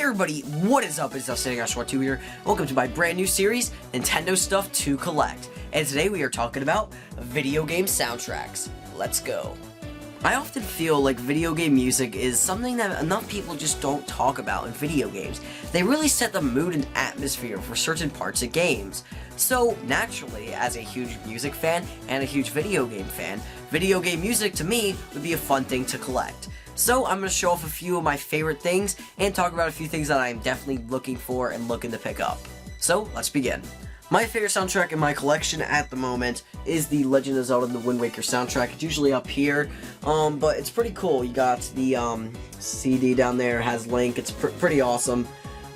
everybody, what is up? It's Zelda2 here. Welcome to my brand new series, Nintendo Stuff to Collect. And today we are talking about video game soundtracks. Let's go. I often feel like video game music is something that enough people just don't talk about in video games. They really set the mood and atmosphere for certain parts of games. So, naturally, as a huge music fan and a huge video game fan, video game music to me would be a fun thing to collect. So I'm going to show off a few of my favorite things and talk about a few things that I'm definitely looking for and looking to pick up. So let's begin. My favorite soundtrack in my collection at the moment is the Legend of Zelda: The Wind Waker soundtrack. It's usually up here, but it's pretty cool. You got the CD down there, has Link. It's pretty awesome.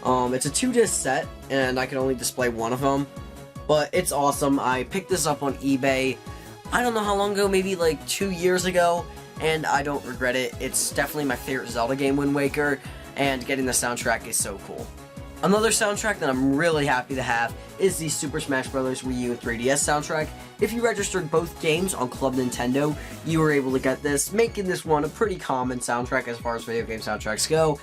It's a 2-disc set, and I can only display one of them, but it's awesome. I picked this up on eBay, I don't know how long ago, maybe like 2 years ago, and I don't regret it. It's definitely my favorite Zelda game, Wind Waker, and getting the soundtrack is so cool. Another soundtrack that I'm really happy to have is the Super Smash Bros. Wii U and 3DS soundtrack. If you registered both games on Club Nintendo, you were able to get this, making this one a pretty common soundtrack as far as video game soundtracks go.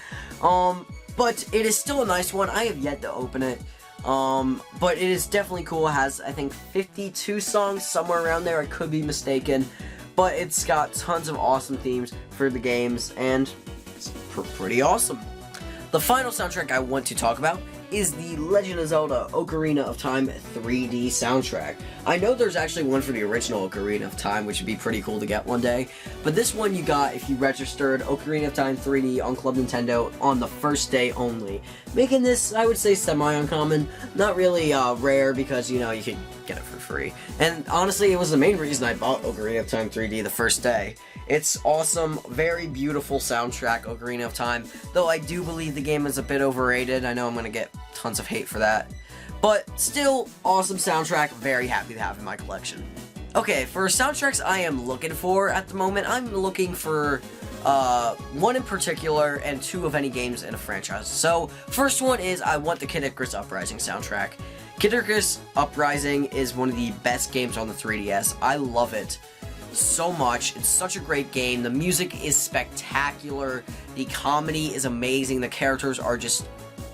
But it is still a nice one. I have yet to open it. But it is definitely cool. It has, I think, 52 songs, somewhere around there. I could be mistaken. But it's got tons of awesome themes for the games, and it's pretty awesome. The final soundtrack I want to talk about is the Legend of Zelda Ocarina of Time 3D soundtrack. I know there's actually one for the original Ocarina of Time, which would be pretty cool to get one day, but this one you got if you registered Ocarina of Time 3D on Club Nintendo on the first day only, making this, I would say, semi-uncommon. Not really rare, because, you know, you could get it for free. And honestly, it was the main reason I bought Ocarina of Time 3D the first day. It's awesome, very beautiful soundtrack, Ocarina of Time, though I do believe the game is a bit overrated. I know I'm gonna get tons of hate for that, but still, awesome soundtrack, very happy to have in my collection. Okay, for soundtracks I am looking for at the moment, I'm looking for one in particular and two of any games in a franchise. So, first one is I want the Kid Icarus Uprising soundtrack. Kid Icarus Uprising is one of the best games on the 3DS. I love it so much. It's such a great game. The music is spectacular. The comedy is amazing. The characters are just...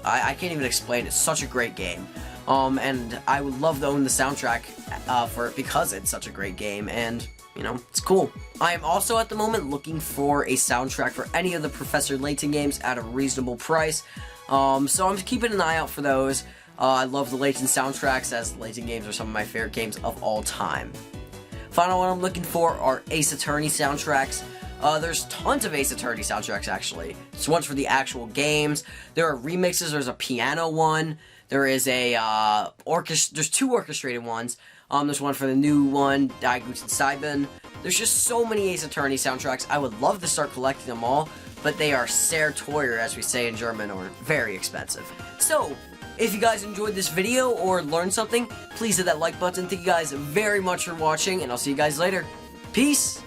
I can't even explain it. It's such a great game. And I would love to own the soundtrack for it because it's such a great game, and, you know, it's cool. I am also at the moment looking for a soundtrack for any of the Professor Layton games at a reasonable price. So I'm keeping an eye out for those. I love the Layton soundtracks, as Layton games are some of my favorite games of all time. Final one I'm looking for are Ace Attorney soundtracks. There's tons of Ace Attorney soundtracks, actually. There's ones for the actual games. There are remixes. There's a piano one. There is a there's two orchestrated ones. There's one for the new one, Die Guten Seiben. There's just so many Ace Attorney soundtracks. I would love to start collecting them all, but they are sehr teuer, as we say in German, or very expensive. So, if you guys enjoyed this video or learned something, please hit that like button. Thank you guys very much for watching, and I'll see you guys later. Peace!